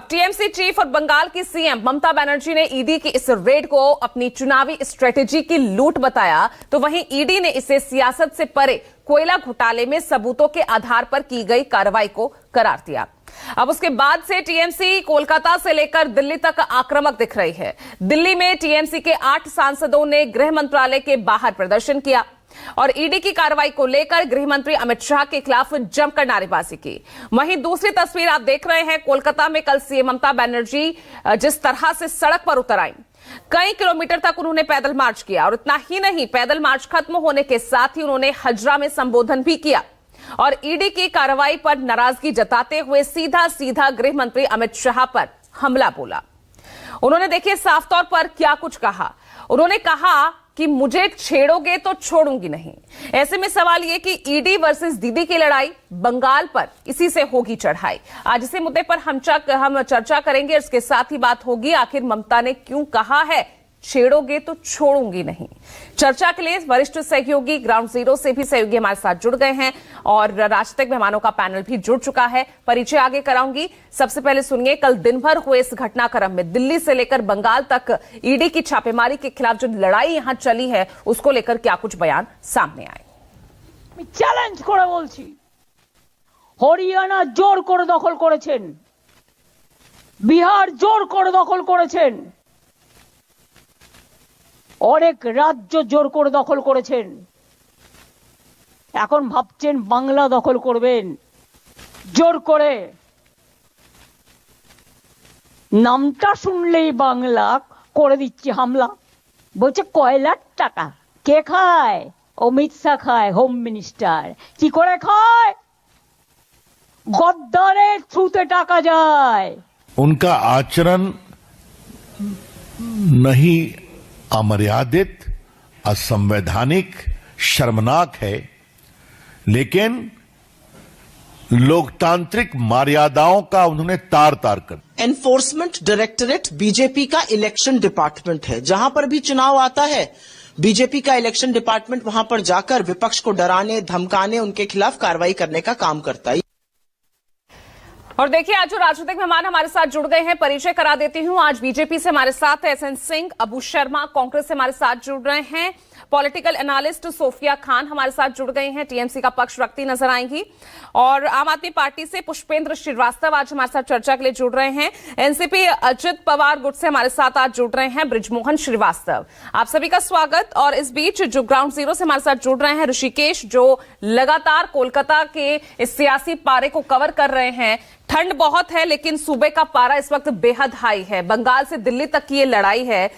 TMC chief और बंगाल की CM Mamata Banerjee ने ईडी की इस रेड को अपनी चुनावी स्ट्रेटेजी की लूट बताया, तो वहीं ईडी ने इसे सियासत से परे कोयला घोटाले में सबूतों के आधार पर की गई कार्रवाई को करार दिया। अब उसके बाद से टीएमसी कोलकाता से लेकर दिल्ली तक आक्रामक दिख रही है। दिल्ली में टीएमसी के 8 सांसदों ने गृह मंत्रालय के बाहर प्रदर्शन किया और ईडी की कार्रवाई को लेकर गृह मंत्री अमित शाह के खिलाफ जमकर नारेबाजी की। वहीं दूसरी तस्वीर आप देख रहे हैं, कोलकाता में कल सीएम ममता बनर्जी जिस तरह से सड़क पर उतर आई, कई किलोमीटर तक उन्होंने पैदल मार्च किया और इतना ही नहीं, पैदल मार्च खत्म होने के साथ ही उन्होंने हजरा में संबोधन भी किया और ईडी की कार्रवाई पर नाराजगी जताते हुए सीधा गृह मंत्री अमित शाह पर हमला बोला। उन्होंने देखिए साफ तौर पर क्या कुछ कहा। उन्होंने कहा कि मुझे छेड़ोगे तो छोड़ूंगी नहीं। ऐसे में सवाल यह कि ईडी वर्सेस दीदी की लड़ाई बंगाल पर इसी से होगी चढ़ाई। आज इसी मुद्दे पर हम चर्चा करेंगे। इसके साथ ही बात होगी आखिर ममता ने क्यों कहा है छेड़ोगे तो छोड़ूंगी नहीं। चर्चा के लिए वरिष्ठ सहयोगी ग्राउंड जीरो से भी सहयोगी हमारे साथ जुड़ गए हैं और राजनीतिक मेहमानों का पैनल भी जुड़ चुका है। परिचय आगे कराऊंगी। सबसे पहले सुनिए, कल दिन भर हुए इस घटनाक्रम में दिल्ली से लेकर बंगाल तक ईडी की छापेमारी के खिलाफ जो लड़ाई यहां चली है उसको लेकर क्या कुछ बयान सामने आए। চ্যালেঞ্জ করে বলছি, হরিয়ানা জোর করে দখল করেছেন, বিহার জোর করে দখল করেছেন, অনেক রাজ্য জোর করে দখল করেছেন। এখন ভাবছেন বাংলা দখল করবেন জোর করে। নামটা শুনলেই বাংলা করে দিচ্ছে হামলা। বলছে কয়লার টাকা কে খায়? অমিত শাহ খায়, হোম মিনিস্টার। কি করে খায়? গদ্দারের থ্রুতে টাকা যায়। उनका आचरण नहीं अमर्यादित, असंवैधानिक, शर्मनाक है, लेकिन लोकतांत्रिक मर्यादाओं का उन्होंने तार तार कर। एनफोर्समेंट डायरेक्टरेट बीजेपी का इलेक्शन डिपार्टमेंट है। जहां पर भी चुनाव आता है बीजेपी का इलेक्शन डिपार्टमेंट वहां पर जाकर विपक्ष को डराने, धमकाने, उनके खिलाफ कार्रवाई करने का काम करता है। और देखिए आज जो राजनीतिक मेहमान हमारे साथ जुड़ गए हैं, परिचय करा देती हूं। आज बीजेपी से हमारे साथ एसएन सिंह, अबू शर्मा, कांग्रेस से हमारे साथ जुड़ रहे हैं, पॉलिटिकल एनालिस्ट सोफिया खान हमारे साथ जुड़ गई हैं, टीएमसी का पक्ष रखती नजर आएंगी, और आम आदमी पार्टी से पुष्पेंद्र श्रीवास्तव आज हमारे साथ चर्चा के लिए जुड़ रहे हैं, एनसीपी अजित पवार गुट से हमारे साथ आज जुड़ रहे हैं बृजमोहन श्रीवास्तव। आप सभी का स्वागत। और इस बीच जो ग्राउंड जीरो से हमारे साथ जुड़ रहे हैं ऋषिकेश, जो लगातार कोलकाता के इस सियासी पारे को कवर कर रहे हैं। ठंड बहुत है लेकिन सूबे का पारा इस वक्त बेहद हाई है। बंगाल से दिल्ली तक की ये लड़ाई है।